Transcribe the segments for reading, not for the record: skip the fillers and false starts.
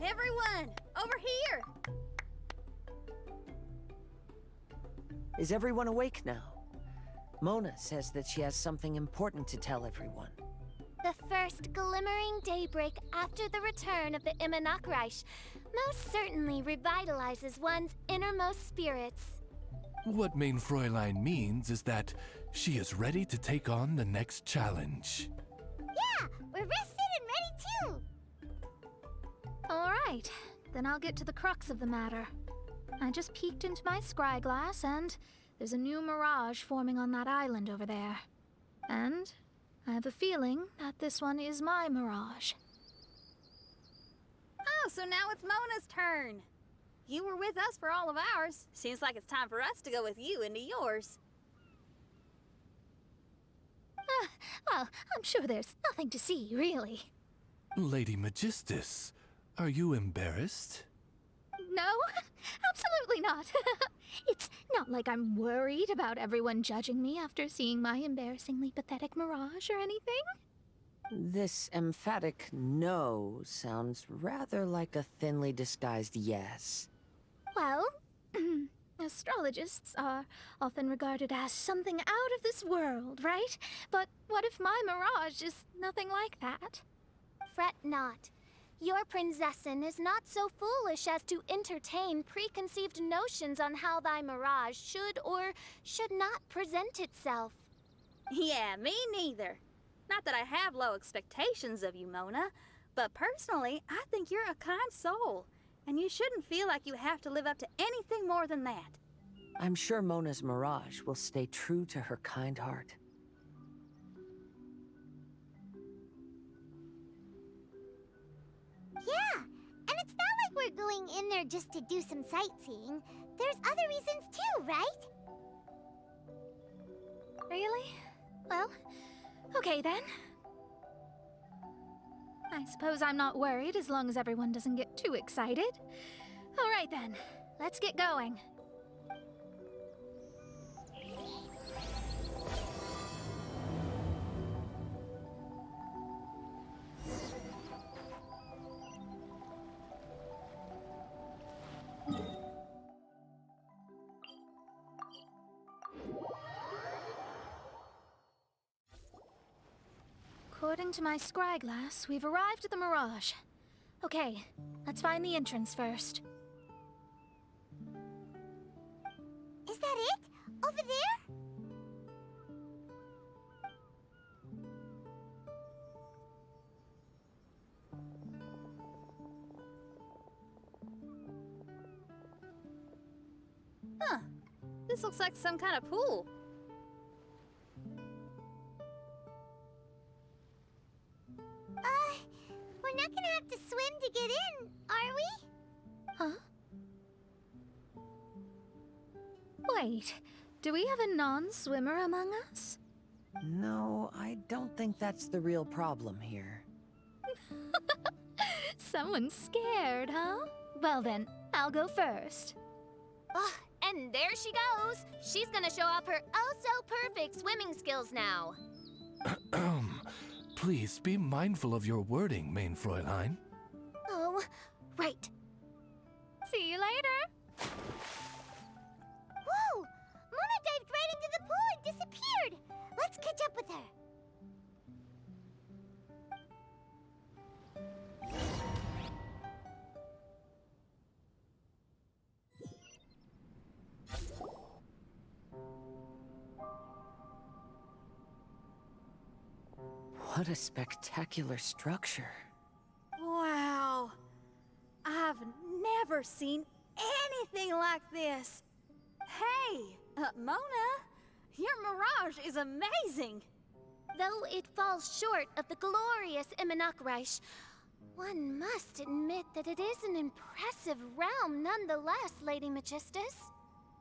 Everyone, over here! Is everyone awake now? Mona says that she has something important to tell everyone. The first glimmering daybreak after the return of the Immonakreich most certainly revitalizes one's innermost spirits. What Main Fräulein means is that she is ready to take on the next challenge. Yeah, we're rested and ready too! Alright, then I'll get to the crux of the matter. I just peeked into my scryglass and there's a new mirage forming on that island over there. And I have a feeling that this one is my mirage. Oh, so now it's Mona's turn. You were with us for all of ours. Seems like it's time for us to go with you into yours. Well, I'm sure there's nothing to see, really. Lady Magistus, are you embarrassed? No, absolutely not. It's not like I'm worried about everyone judging me after seeing my embarrassingly pathetic mirage or anything. This emphatic no sounds rather like a thinly disguised yes. Well, astrologists are often regarded as something out of this world, right? But what if my mirage is nothing like that? Fret not. Your prinzessin is not so foolish as to entertain preconceived notions on how thy mirage should or should not present itself. Yeah, me neither. Not that I have low expectations of you, Mona, but personally, I think you're a kind soul, and you shouldn't feel like you have to live up to anything more than that. I'm sure Mona's mirage will stay true to her kind heart. Yeah, and it's not like we're going in there just to do some sightseeing. There's other reasons too, right? Really? Well, okay then. I suppose I'm not worried as long as everyone doesn't get too excited. All right then, let's get going. According to my scryglass, we've arrived at the Mirage. Okay, let's find the entrance first. Is that it? Over there? Huh. This looks like some kind of pool. We're not gonna have to swim to get in, are we? Huh? Wait, do we have a non-swimmer among us? No, I don't think that's the real problem here. Someone's scared, huh? Well then, I'll go first. Oh, and there she goes. She's gonna show off her oh-so-perfect swimming skills now. Please be mindful of your wording, Main Fräulein. Oh, right. See you later. Whoa! Mona dived right into the pool and disappeared. Let's catch up with her. What a spectacular structure. Wow. I've never seen anything like this. Hey, Mona, your mirage is amazing. Though it falls short of the glorious Immonakreich, one must admit that it is an impressive realm nonetheless, Lady Magistus.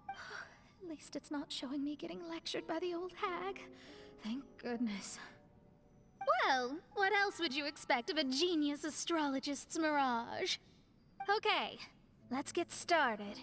At least it's not showing me getting lectured by the old hag. Thank goodness. Well, what else would you expect of a genius astrologist's mirage? Okay, let's get started.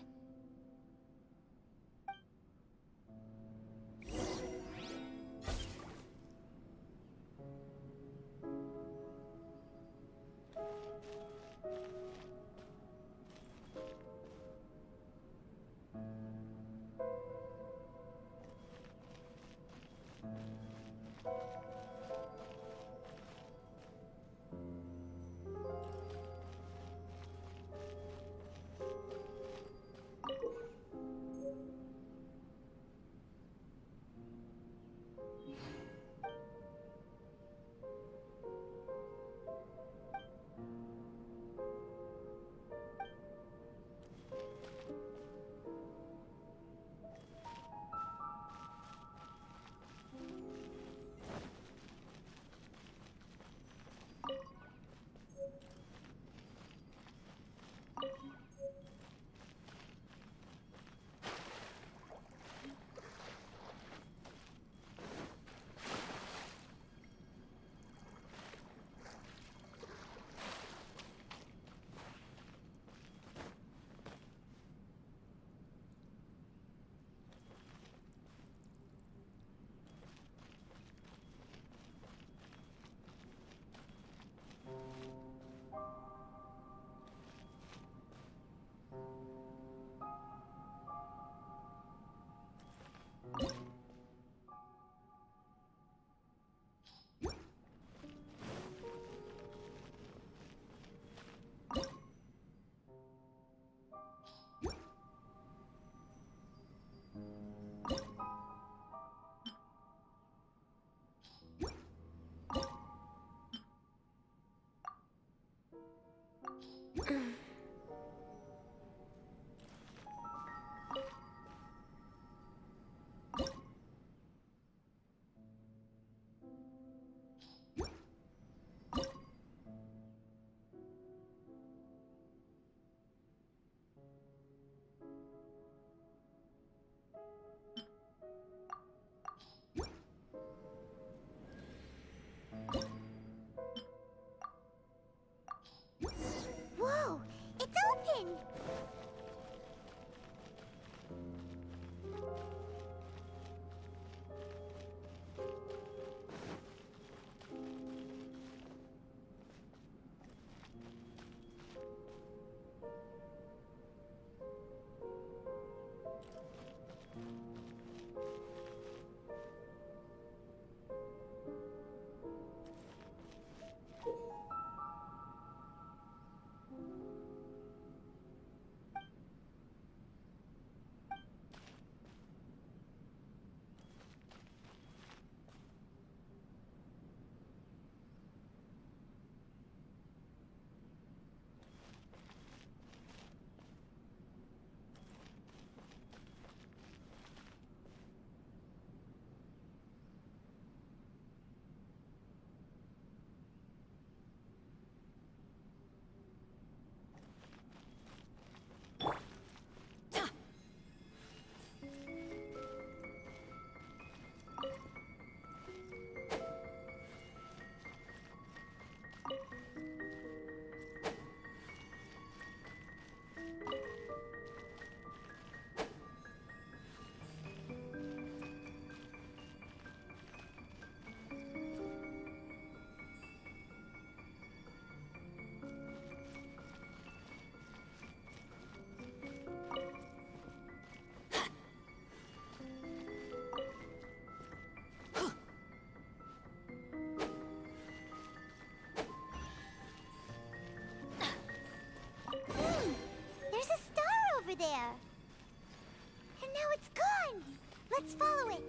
now it's gone! Let's follow it!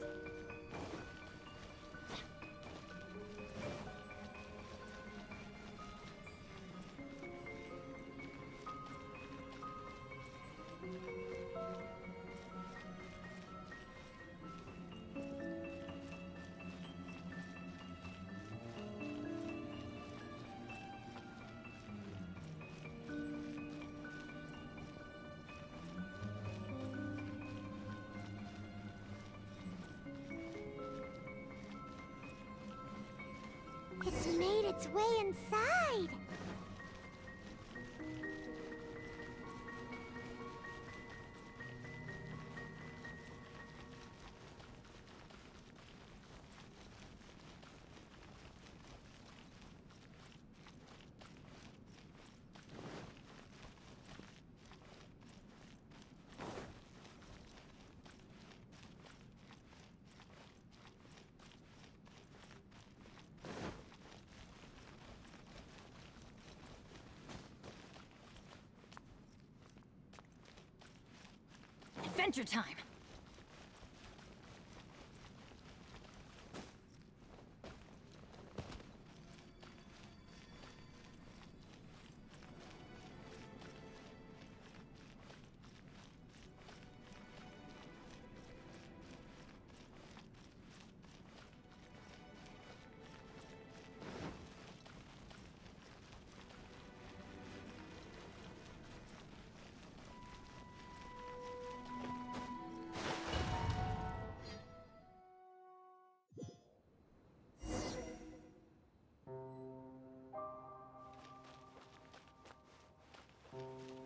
It's made its way inside! Adventure time!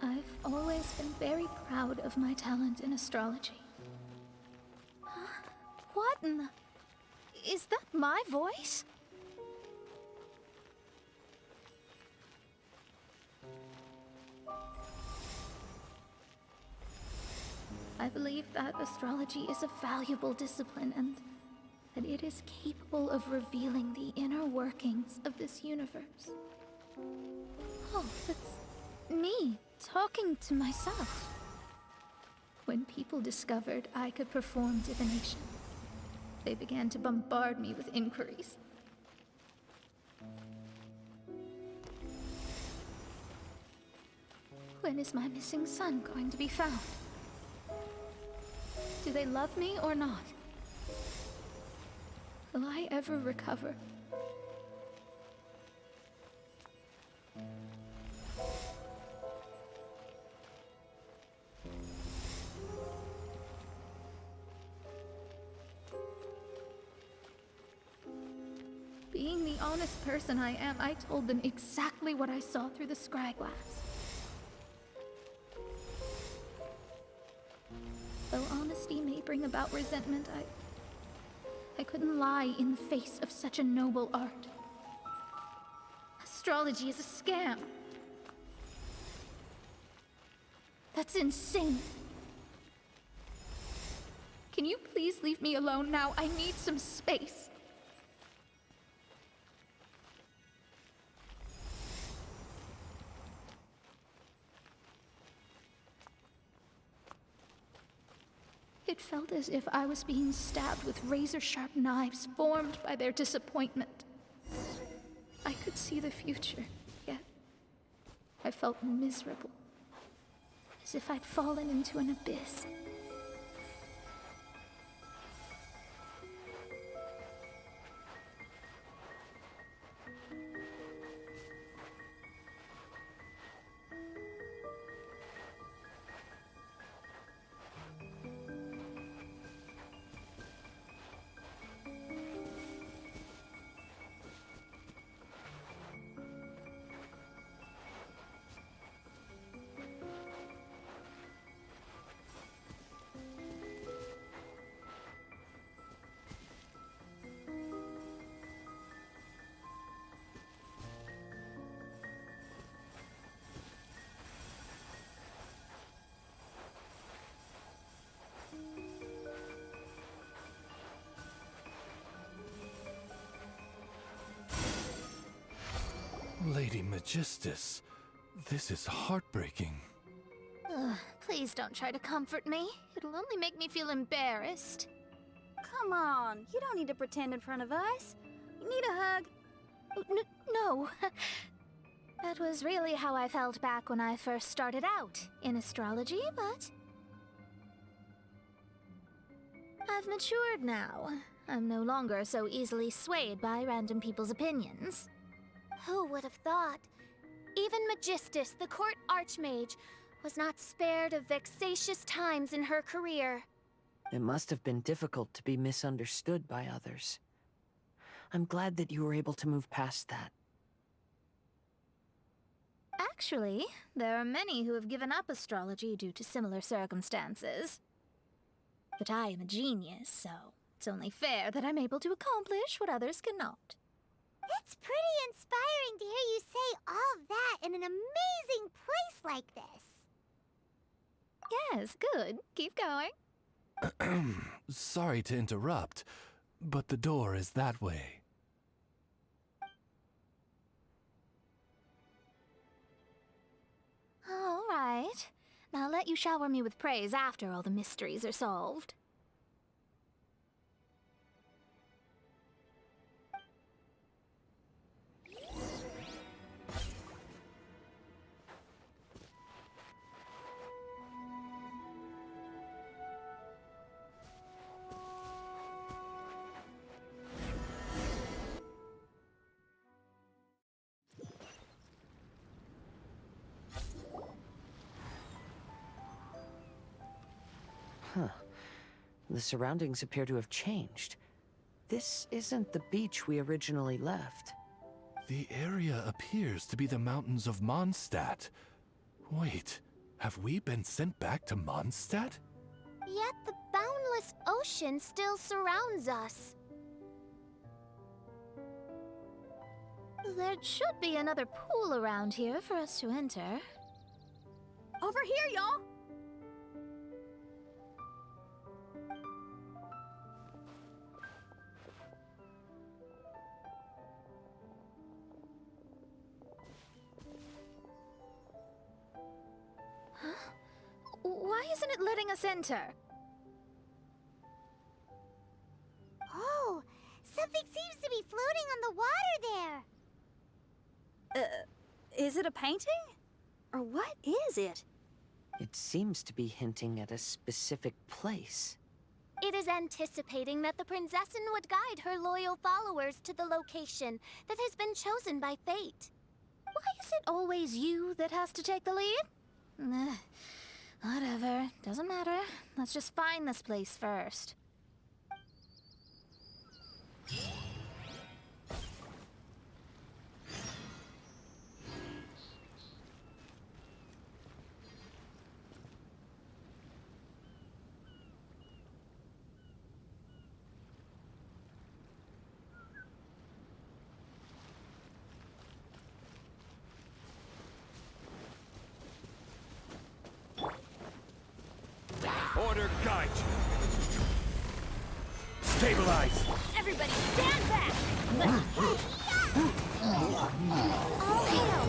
I've always been very proud of my talent in astrology. Huh? What in the... Is that my voice? I believe that astrology is a valuable discipline and that it is capable of revealing the inner workings of this universe. Oh, that's me talking to myself. When people discovered I could perform divination, they began to bombard me with inquiries. When is my missing son going to be found? Do they love me or not? Will I ever recover? Being the honest person I am, I told them exactly what I saw through the scry glass. Though honesty may bring about resentment, I couldn't lie in the face of such a noble art. Astrology is a scam. That's insane. Can you please leave me alone now? I need some space. It felt as if I was being stabbed with razor-sharp knives formed by their disappointment. I could see the future, yet I felt miserable, as if I'd fallen into an abyss. Lady Magistus, this is heartbreaking. Ugh, please don't try to comfort me. It'll only make me feel embarrassed. Come on, you don't need to pretend in front of us. You need a hug. No. That was really how I felt back when I first started out in astrology, but I've matured now. I'm no longer so easily swayed by random people's opinions. Who would have thought? Even Magistus, the court archmage, was not spared of vexatious times in her career. It must have been difficult to be misunderstood by others. I'm glad that you were able to move past that. Actually, there are many who have given up astrology due to similar circumstances. But I am a genius, so it's only fair that I'm able to accomplish what others cannot. It's pretty inspiring to hear you say all that in an amazing place like this. Yes, good. Keep going. Sorry to interrupt, but the door is that way. All right. Now I'll let you shower me with praise after all the mysteries are solved. Huh. The surroundings appear to have changed. This isn't the beach we originally left. The area appears to be the mountains of Mondstadt. Wait, have we been sent back to Mondstadt? Yet the boundless ocean still surrounds us. There should be another pool around here for us to enter. Over here, y'all. Why isn't it letting us enter? Oh, something seems to be floating on the water there. Is it a painting? Or what is it? It seems to be hinting at a specific place. It is anticipating that the Princessin would guide her loyal followers to the location that has been chosen by fate. Why is it always you that has to take the lead? Whatever, doesn't matter. Let's just find this place first. Order guide you. Stabilize. Everybody stand back! All hail!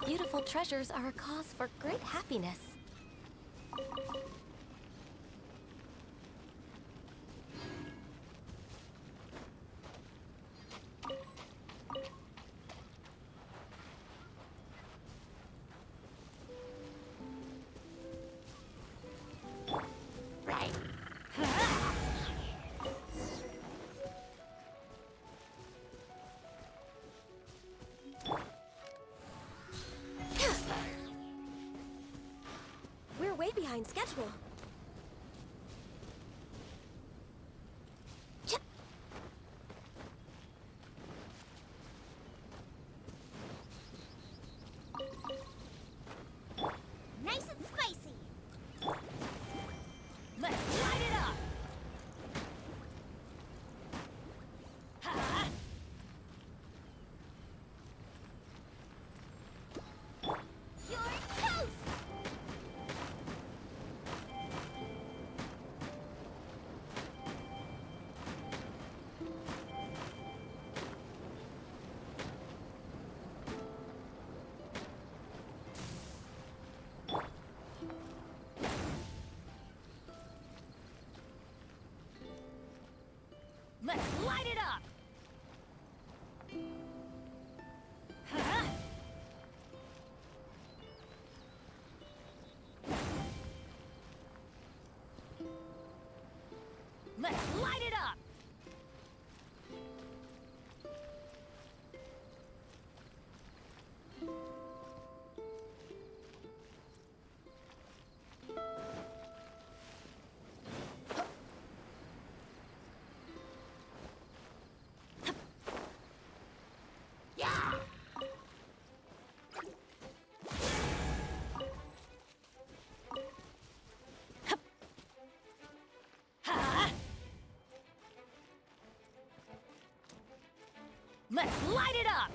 Beautiful treasures are a cause for great happiness. We're way behind schedule. Nice and spicy. Let's light it up! it up! Huh? Let's light it up! Let's light it up!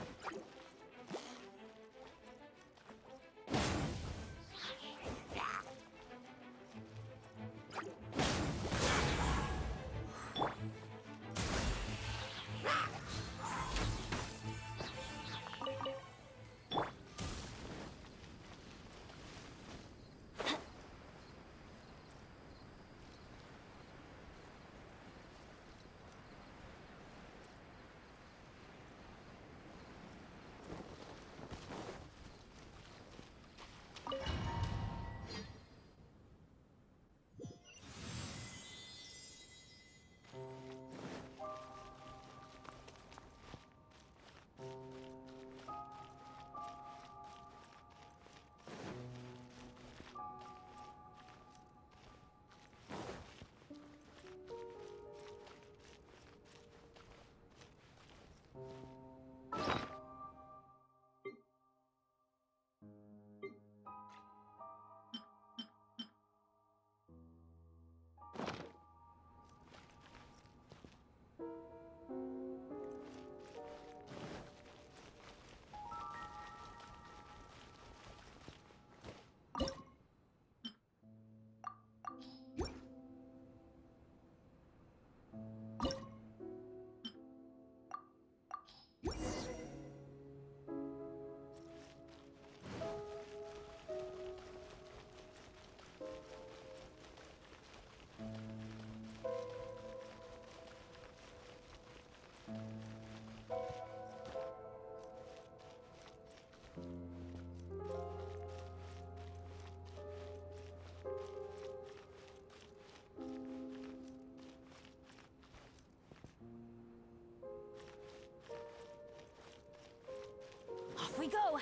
Off we go!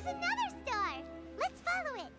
another star! Let's follow it!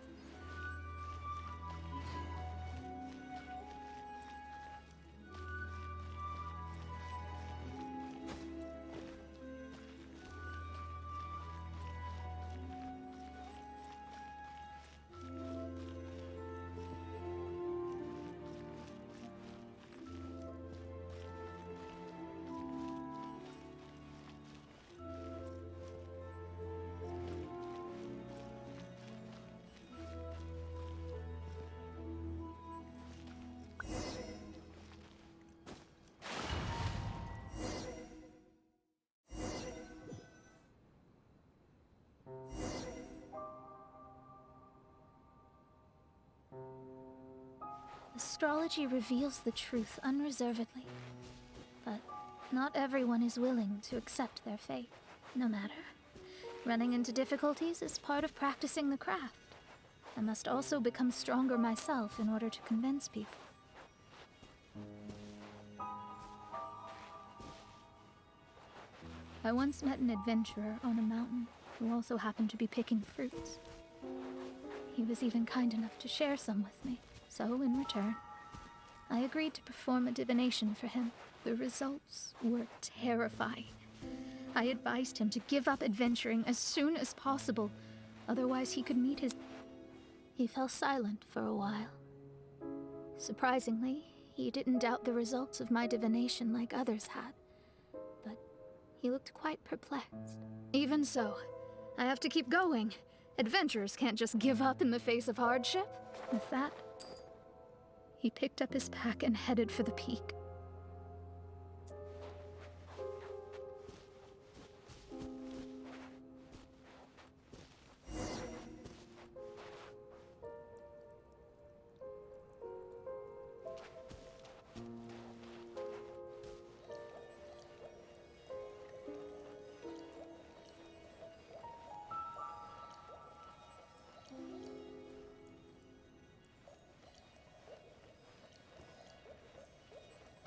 Astrology reveals the truth unreservedly, but not everyone is willing to accept their fate, no matter. Running into difficulties is part of practicing the craft. I must also become stronger myself in order to convince people. I once met an adventurer on a mountain who also happened to be picking fruits. He was even kind enough to share some with me. So, in return, I agreed to perform a divination for him. The results were terrifying. I advised him to give up adventuring as soon as possible, otherwise he could meet his... He fell silent for a while. Surprisingly, he didn't doubt the results of my divination like others had, but he looked quite perplexed. Even so, I have to keep going. Adventurers can't just give up in the face of hardship. With that, he picked up his pack and headed for the peak.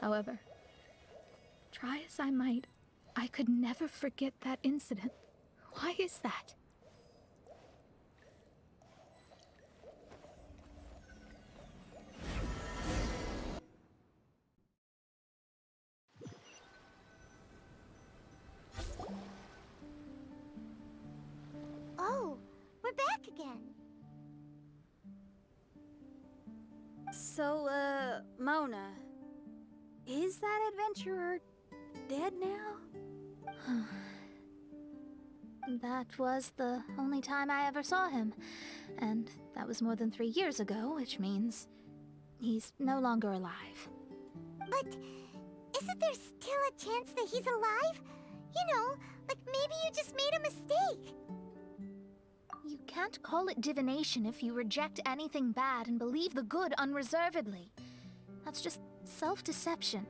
However, try as I might, I could never forget that incident. Why is that? Oh, we're back again. So, Mona, is that adventurer dead now? That was the only time I ever saw him, and that was more than 3 years ago, which means he's no longer alive. But isn't there still a chance that he's alive? You know, like maybe you just made a mistake. You can't call it divination if you reject anything bad and believe the good unreservedly. That's just self-deception.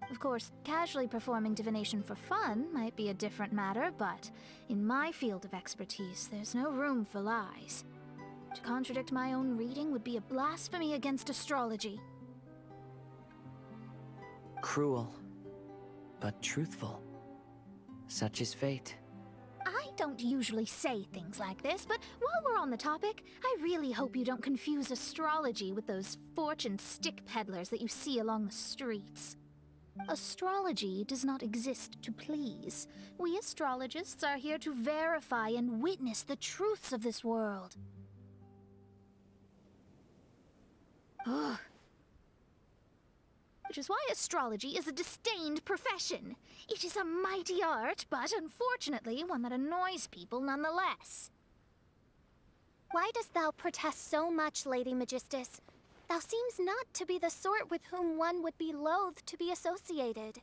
Of course, casually performing divination for fun might be a different matter, but in my field of expertise, there's no room for lies. To contradict my own reading would be a blasphemy against astrology. Cruel, but truthful. Such is fate. I don't usually say things like this, but while we're on the topic, I really hope you don't confuse astrology with those fortune stick peddlers that you see along the streets. Astrology does not exist to please. We astrologists are here to verify and witness the truths of this world. Ugh. Which is why astrology is a disdained profession. It is a mighty art, but unfortunately one that annoys people nonetheless. Why dost thou protest so much, Lady Magistus? Thou seems not to be the sort with whom one would be loath to be associated.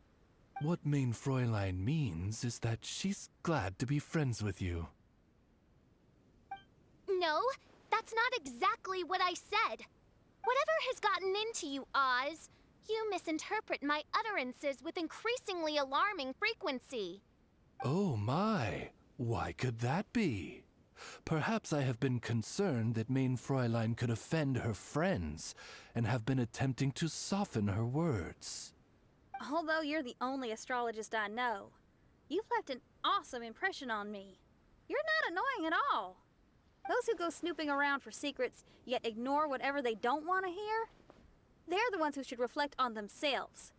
What Main Fräulein means is that she's glad to be friends with you. No, that's not exactly what I said. Whatever has gotten into you, Oz, you misinterpret my utterances with increasingly alarming frequency. Oh my, why could that be? Perhaps I have been concerned that Main Fräulein could offend her friends, and have been attempting to soften her words. Although you're the only astrologist I know, You've left an awesome impression on me. You're not annoying at all. Those who go snooping around for secrets, yet ignore whatever they don't want to hear, they're the ones who should reflect on themselves.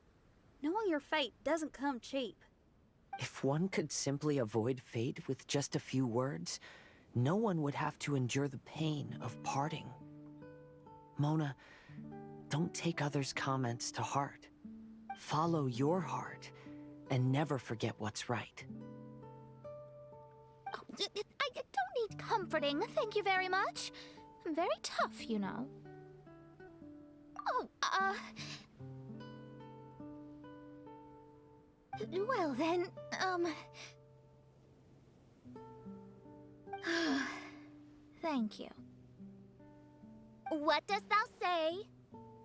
Knowing your fate doesn't come cheap. If one could simply avoid fate with just a few words, no one would have to endure the pain of parting. Mona, don't take others' comments to heart. Follow your heart, and never forget what's right. Oh, I don't need comforting, thank you very much. I'm very tough, you know. Oh, well then, thank you. What dost thou say?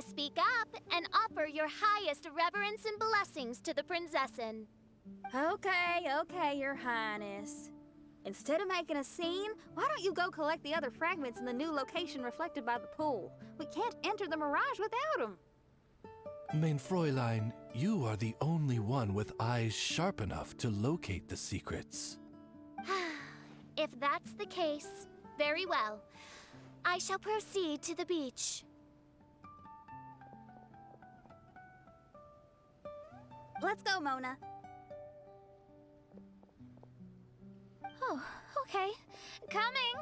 Speak up and offer your highest reverence and blessings to the Prinzessin. Okay, Your Highness. Instead of making a scene, why don't you go collect the other fragments in the new location reflected by the pool? We can't enter the Mirage without them. Mein Fräulein, you are the only one with eyes sharp enough to locate the secrets. If that's the case, very well. I shall proceed to the beach. Let's go, Mona. Oh, okay. Coming!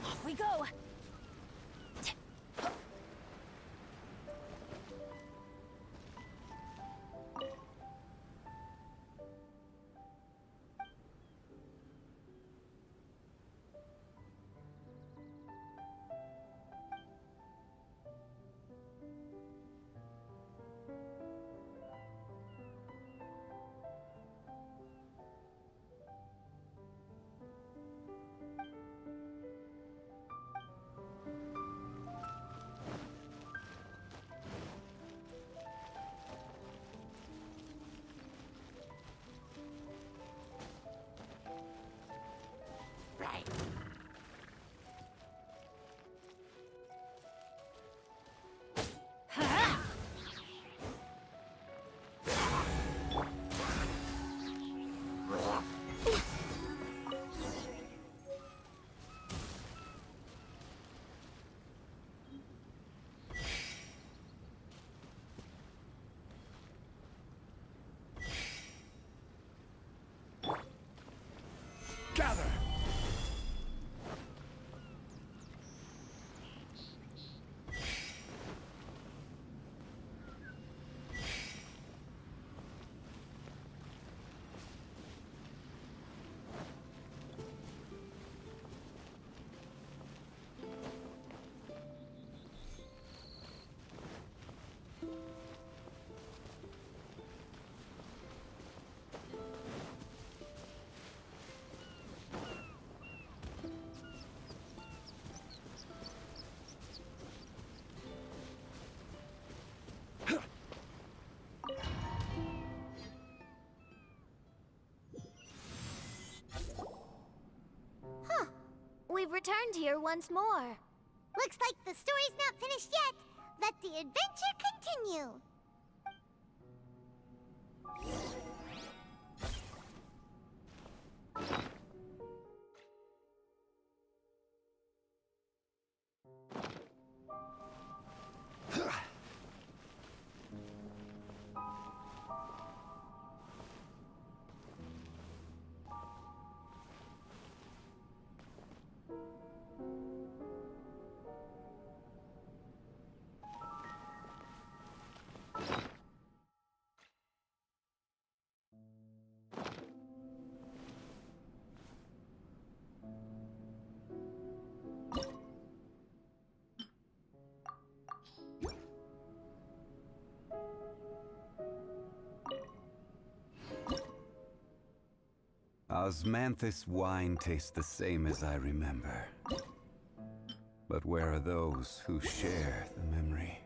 Off we go! we've returned here once more. Looks like the story's not finished yet. Let the adventure continue. Osmanthus wine tastes the same as I remember. But where are those who share the memory?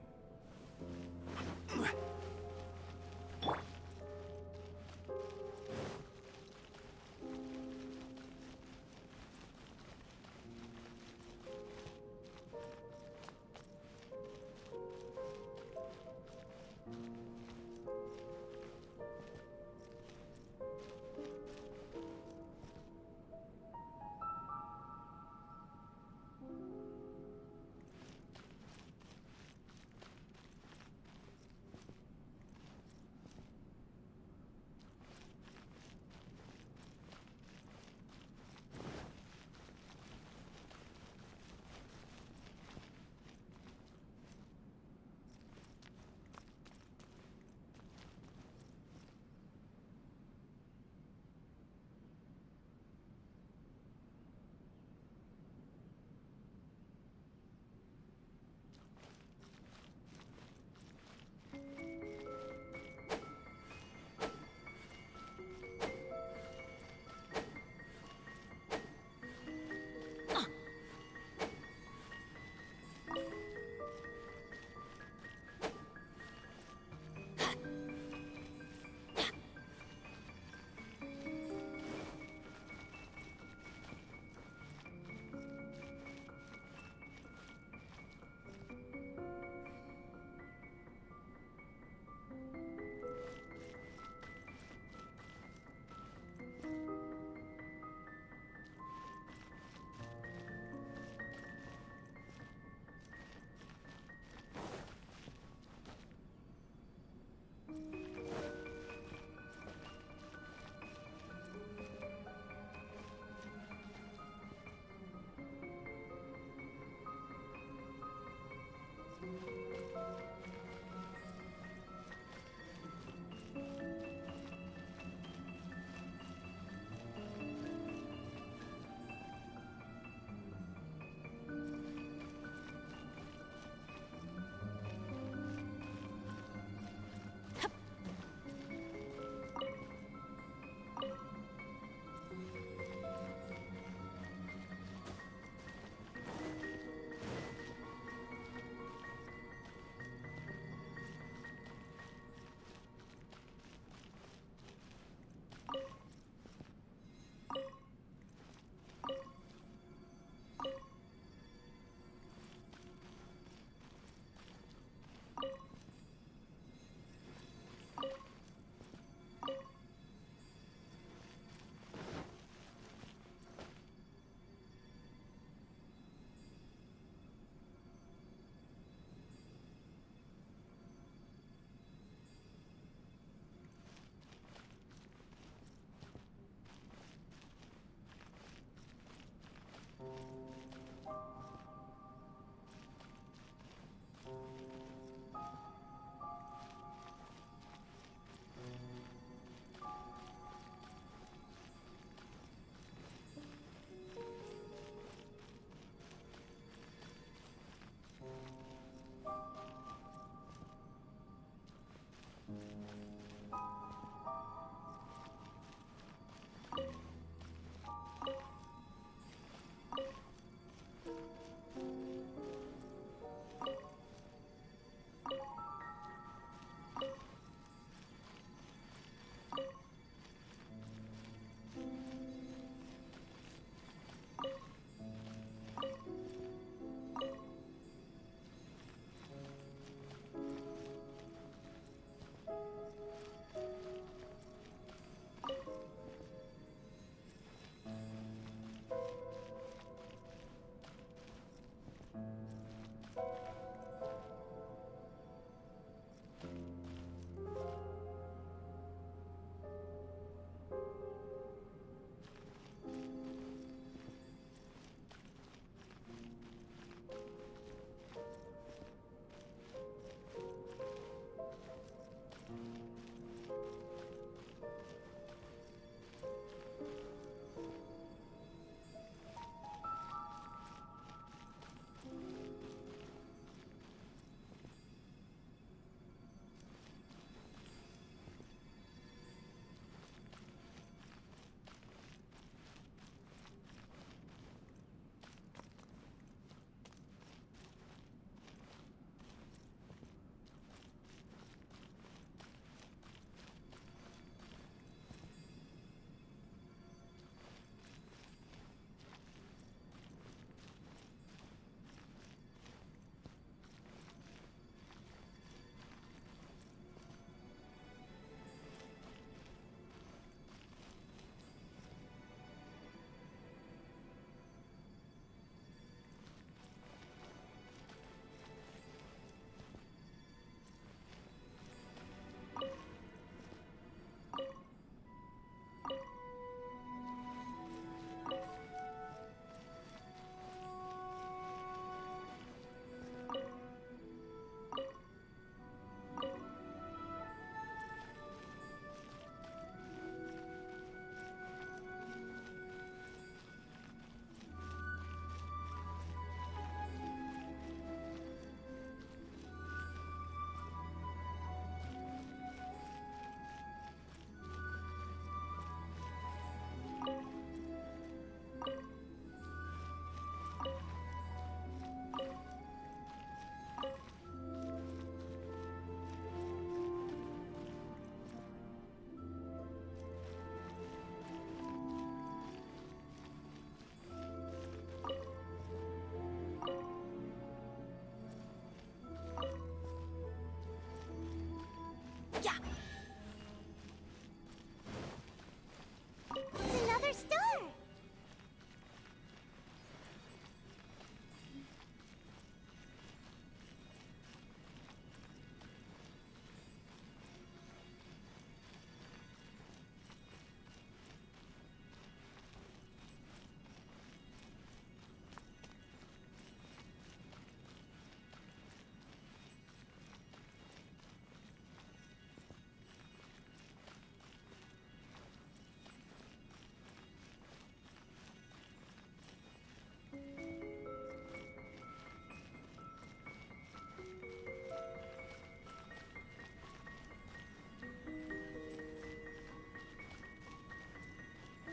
It's another star!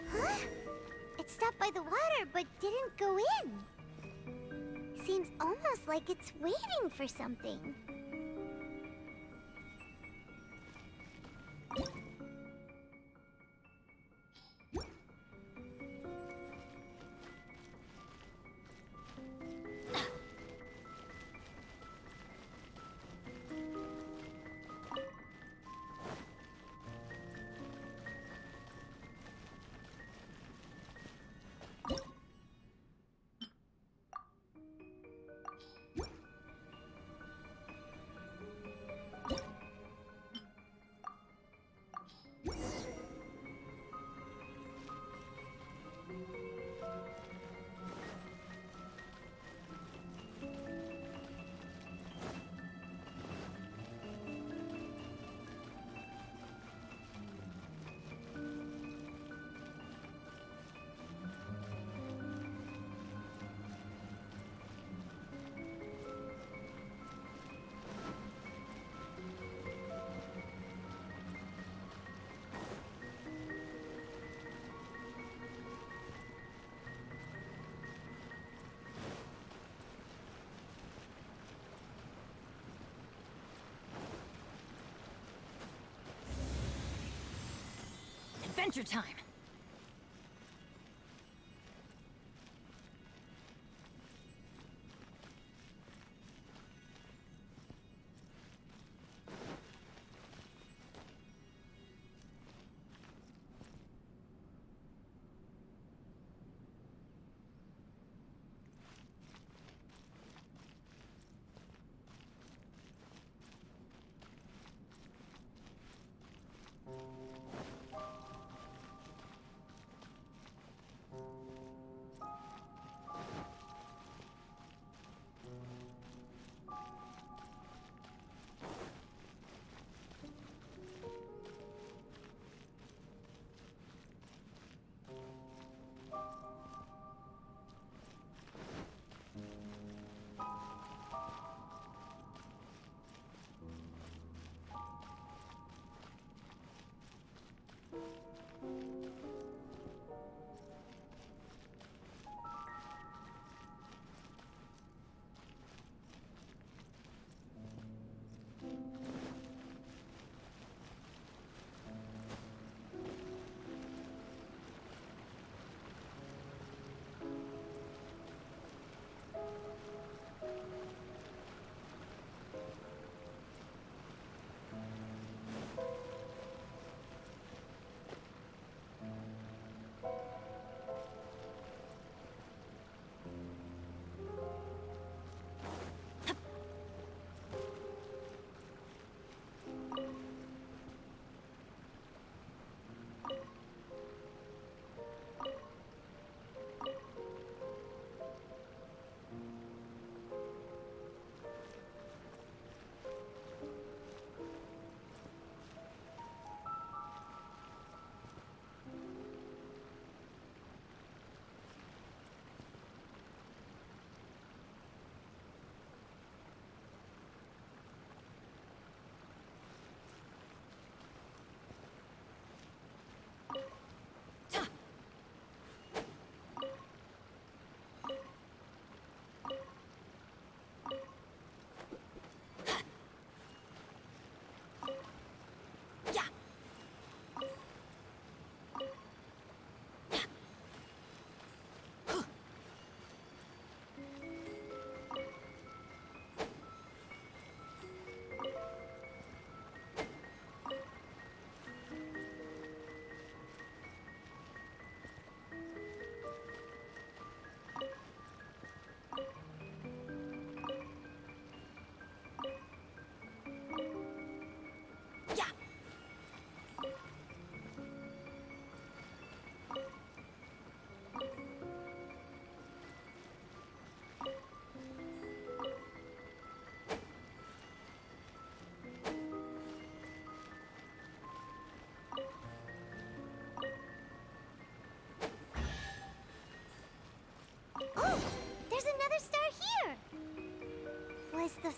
Huh? It stopped by the water, but didn't go in. Seems almost like it's waiting for something. Adventure time!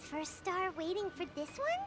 first star waiting for this one?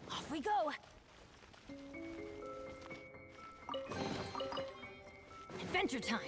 Off we go! Adventure time!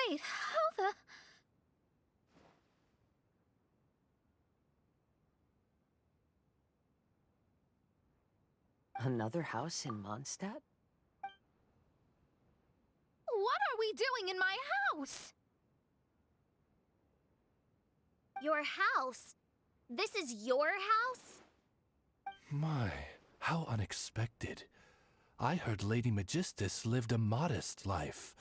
Wait, how the... Another house in Mondstadt? What are we doing in my house? Your house? This is your house? My, how unexpected. I heard Lady Magistus lived a modest life,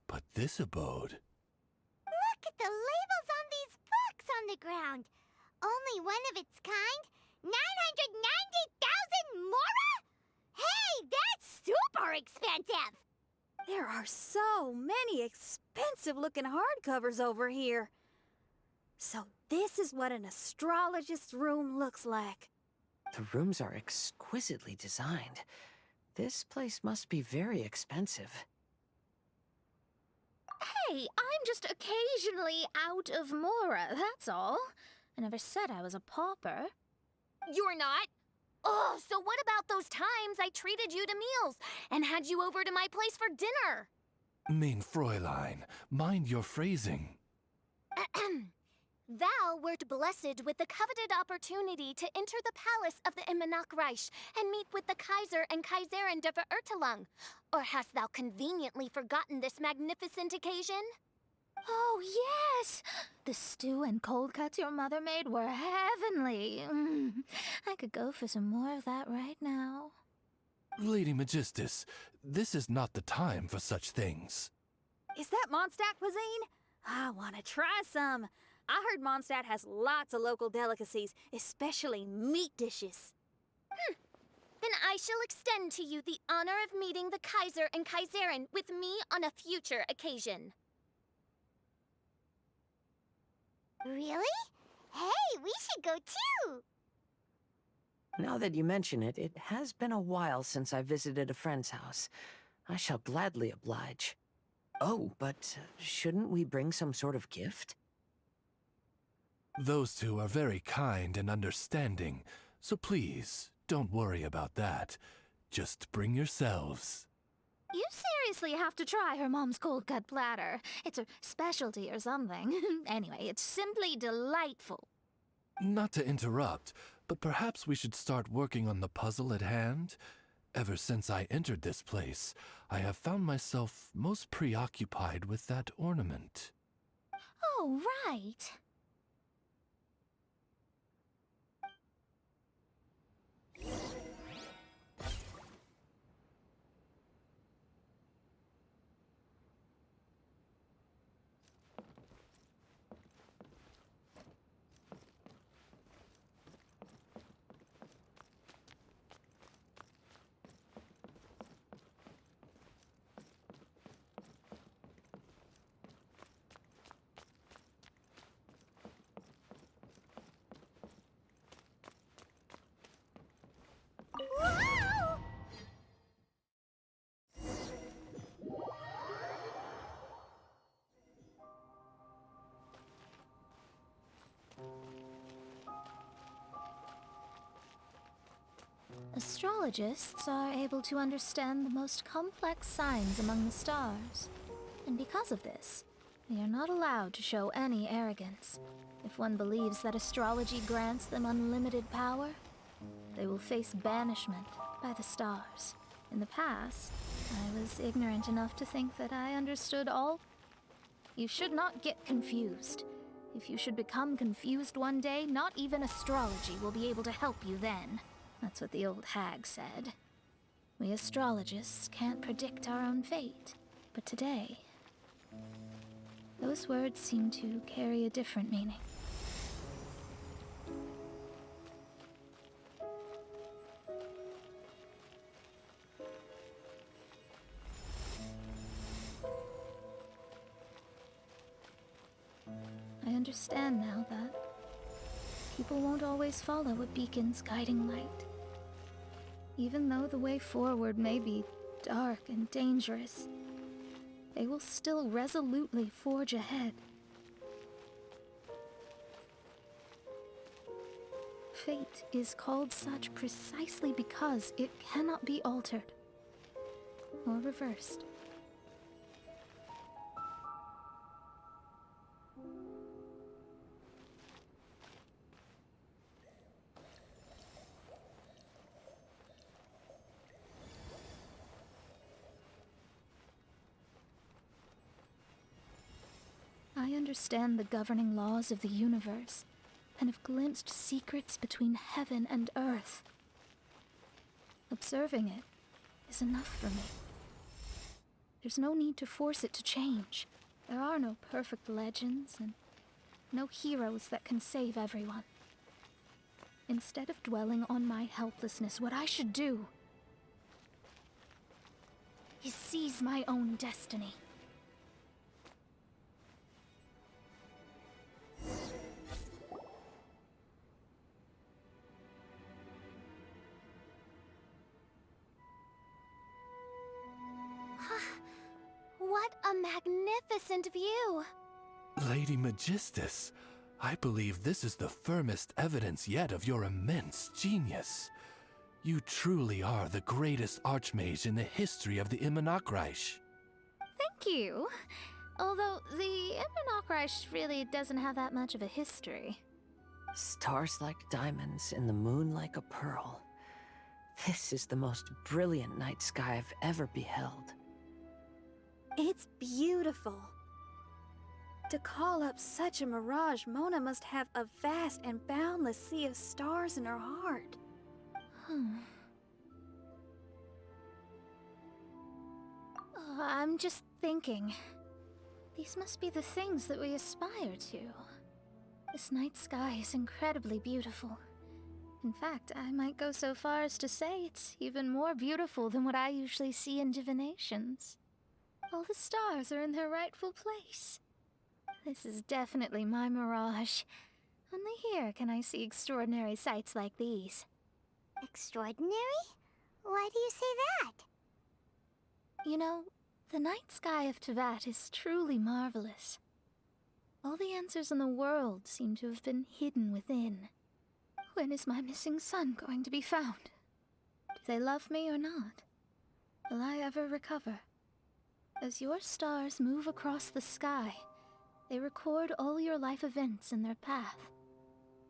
but this abode... Look at the labels on these books on the ground. Only one of its kind? 990,000 mora? Hey, that's super expensive! There are so many expensive-looking hardcovers over here. So this is what an astrologist's room looks like. The rooms are exquisitely designed. This place must be very expensive. Hey, I'm just occasionally out of mora, that's all. I never said I was a pauper. You're not? Oh, so what about those times I treated you to meals and had you over to my place for dinner? Mein Fräulein, mind your phrasing. Thou wert blessed with the coveted opportunity to enter the palace of the Immanok Reich and meet with the Kaiser and Kaiserin der Verurteilung. Or hast thou conveniently forgotten this magnificent occasion? Oh, yes! The stew and cold cuts your mother made were heavenly. I could go for some more of that right now. Lady Magistus, this is not the time for such things. Is that Mondstadt cuisine? I want to try some. I heard Mondstadt has lots of local delicacies, especially meat dishes. Then I shall extend to you the honor of meeting the Kaiser and Kaiserin with me on a future occasion. Really? Hey, we should go too! Now that you mention it, it has been a while since I visited a friend's house. I shall gladly oblige. Oh, but shouldn't we bring some sort of gift? Those two are very kind and understanding, so please, don't worry about that. Just bring yourselves. You seriously have to try her mom's cold cut platter. It's a specialty or something. Anyway, it's simply delightful. Not to interrupt, but perhaps we should start working on the puzzle at hand? Ever since I entered this place, I have found myself most preoccupied with that ornament. Oh, right. Whoa! Astrologists are able to understand the most complex signs among the stars. And because of this, they are not allowed to show any arrogance. If one believes that astrology grants them unlimited power, they will face banishment by the stars. In the past, I was ignorant enough to think that I understood all. You should not get confused. If you should become confused one day, not even astrology will be able to help you then. That's what the old hag said. We astrologists can't predict our own fate. But today, those words seem to carry a different meaning. I understand now that people won't always follow a beacon's guiding light. Even though the way forward may be dark and dangerous, they will still resolutely forge ahead. Fate is called such precisely because it cannot be altered or reversed. I understand the governing laws of the universe, and have glimpsed secrets between heaven and earth. Observing it is enough for me. There's no need to force it to change. There are no perfect legends, and no heroes that can save everyone. Instead of dwelling on my helplessness, what I should do is seize my own destiny. What a magnificent view! Lady Magistus, I believe this is the firmest evidence yet of your immense genius. You truly are the greatest archmage in the history of the Immonakreich. Thank you. Although the Immonakreich really doesn't have that much of a history. Stars like diamonds and the moon like a pearl. This is the most brilliant night sky I've ever beheld. It's beautiful. To call up such a mirage, Mona must have a vast and boundless sea of stars in her heart. I'm just thinking. These must be the things that we aspire to. This night sky is incredibly beautiful. In fact, I might go so far as to say it's even more beautiful than what I usually see in divinations. All the stars are in their rightful place. This is definitely my mirage. Only here can I see extraordinary sights like these. Extraordinary? Why do you say that? You know, the night sky of Tevat is truly marvelous. All the answers in the world seem to have been hidden within. When is my missing son going to be found? Do they love me or not? Will I ever recover? As your stars move across the sky, they record all your life events in their path.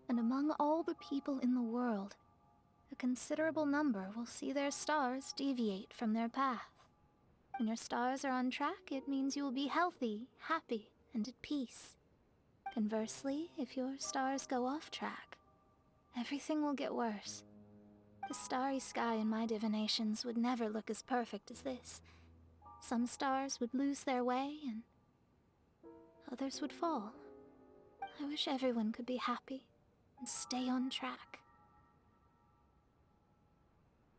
And among all the people in the world, a considerable number will see their stars deviate from their path. When your stars are on track, it means you will be healthy, happy, and at peace. Conversely, if your stars go off track, everything will get worse. The starry sky in my divinations would never look as perfect as this. Some stars would lose their way, and others would fall. I wish everyone could be happy and stay on track.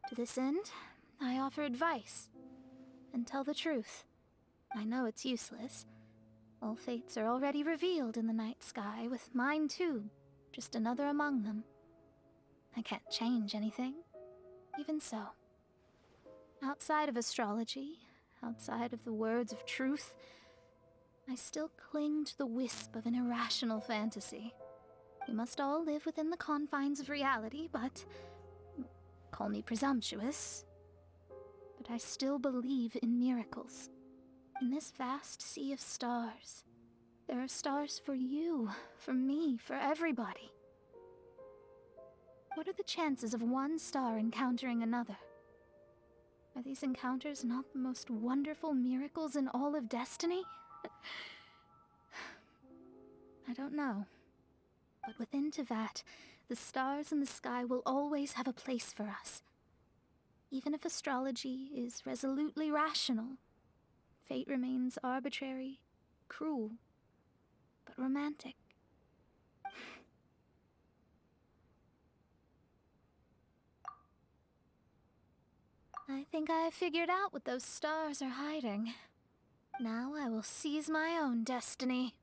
To this end, I offer advice and tell the truth. I know it's useless. All fates are already revealed in the night sky, with mine too, just another among them. I can't change anything. Even so, outside of astrology, outside of the words of truth, I still cling to the wisp of an irrational fantasy. We must all live within the confines of reality, but call me presumptuous. But I still believe in miracles. In this vast sea of stars, there are stars for you, for me, for everybody. What are the chances of one star encountering another? Are these encounters not the most wonderful miracles in all of destiny? I don't know. But within Tevat, the stars in the sky will always have a place for us. Even if astrology is resolutely rational, fate remains arbitrary, cruel, but romantic. I think I have figured out what those stars are hiding. Now I will seize my own destiny.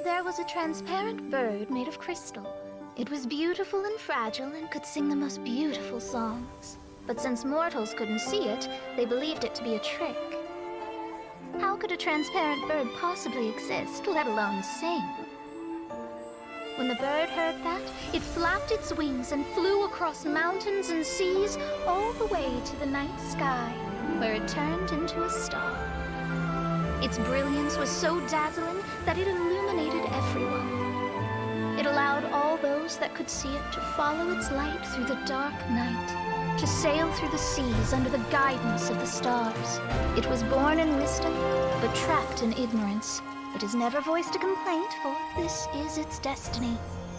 There was a transparent bird made of crystal. It was beautiful and fragile and could sing the most beautiful songs. But since mortals couldn't see it, they believed it to be a trick. How could a transparent bird possibly exist, let alone sing? When the bird heard that, it flapped its wings and flew across mountains and seas all the way to the night sky, where it turned into a star. Its brilliance was so dazzling that it illuminated everyone. It allowed all those that could see it to follow its light through the dark night, to sail through the seas under the guidance of the stars. It was born in wisdom, but trapped in ignorance. It has never voiced a complaint, for this is its destiny.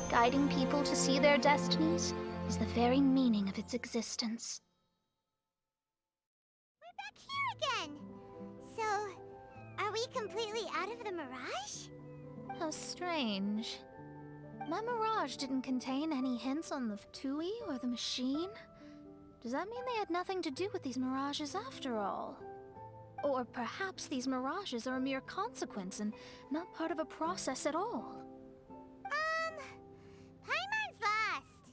Guiding people to see their destinies is the very meaning of its existence. We're back here again! So, are we completely out of the mirage? How strange. My mirage didn't contain any hints on the Fatui or the machine. Does that mean they had nothing to do with these mirages after all? Or perhaps these mirages are a mere consequence and not part of a process at all? Paimon's lost.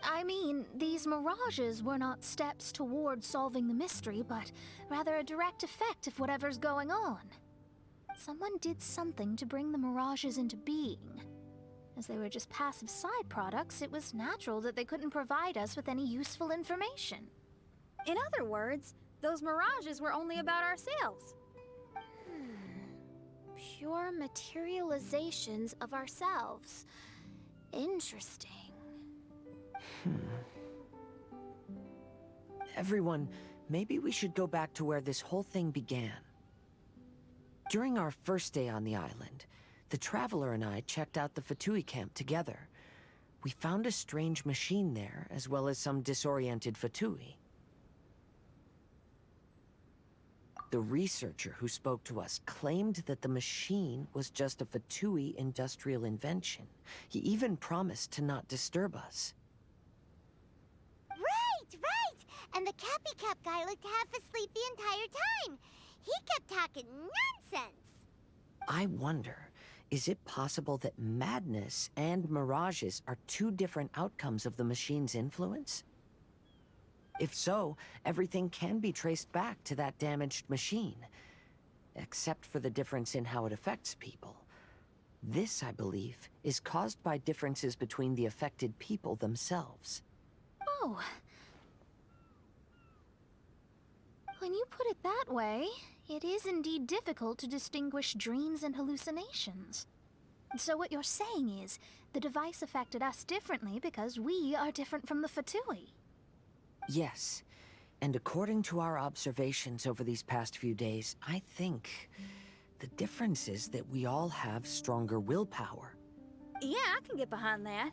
I mean, these mirages were not steps towards solving the mystery, but rather a direct effect of whatever's going on. Someone did something to bring the mirages into being. As they were just passive side products, it was natural that they couldn't provide us with any useful information. In other words, those mirages were only about ourselves. Pure materializations of ourselves. Interesting. Everyone, maybe we should go back to where this whole thing began. During our first day on the island, the Traveler and I checked out the Fatui camp together. We found a strange machine there, as well as some disoriented Fatui. The researcher who spoke to us claimed that the machine was just a Fatui industrial invention. He even promised to not disturb us. Right! And the Cappy Cap guy looked half asleep the entire time. He kept talking nonsense. I wonder, is it possible that madness and mirages are two different outcomes of the machine's influence? If so, everything can be traced back to that damaged machine, except for the difference in how it affects people. This, I believe, is caused by differences between the affected people themselves. Oh. When you put it that way, it is indeed difficult to distinguish dreams and hallucinations. So what you're saying is, the device affected us differently because we are different from the Fatui. Yes, and according to our observations over these past few days, I think the difference is that we all have stronger willpower. Yeah, I can get behind that.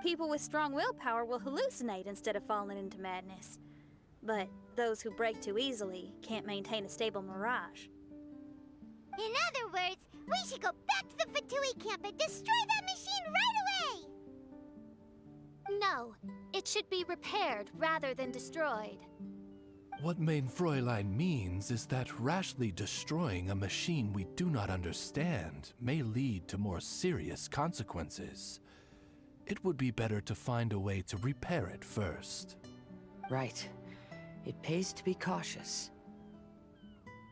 People with strong willpower will hallucinate instead of falling into madness. But those who break too easily can't maintain a stable mirage. In other words, we should go back to the Fatui camp and destroy that machine right away! No, it should be repaired rather than destroyed. What Mein Fräulein means is that rashly destroying a machine we do not understand may lead to more serious consequences. It would be better to find a way to repair it first. Right. It pays to be cautious.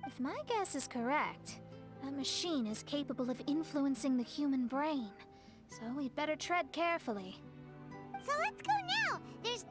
If my guess is correct, that machine is capable of influencing the human brain. So we'd better tread carefully. So let's go now! There's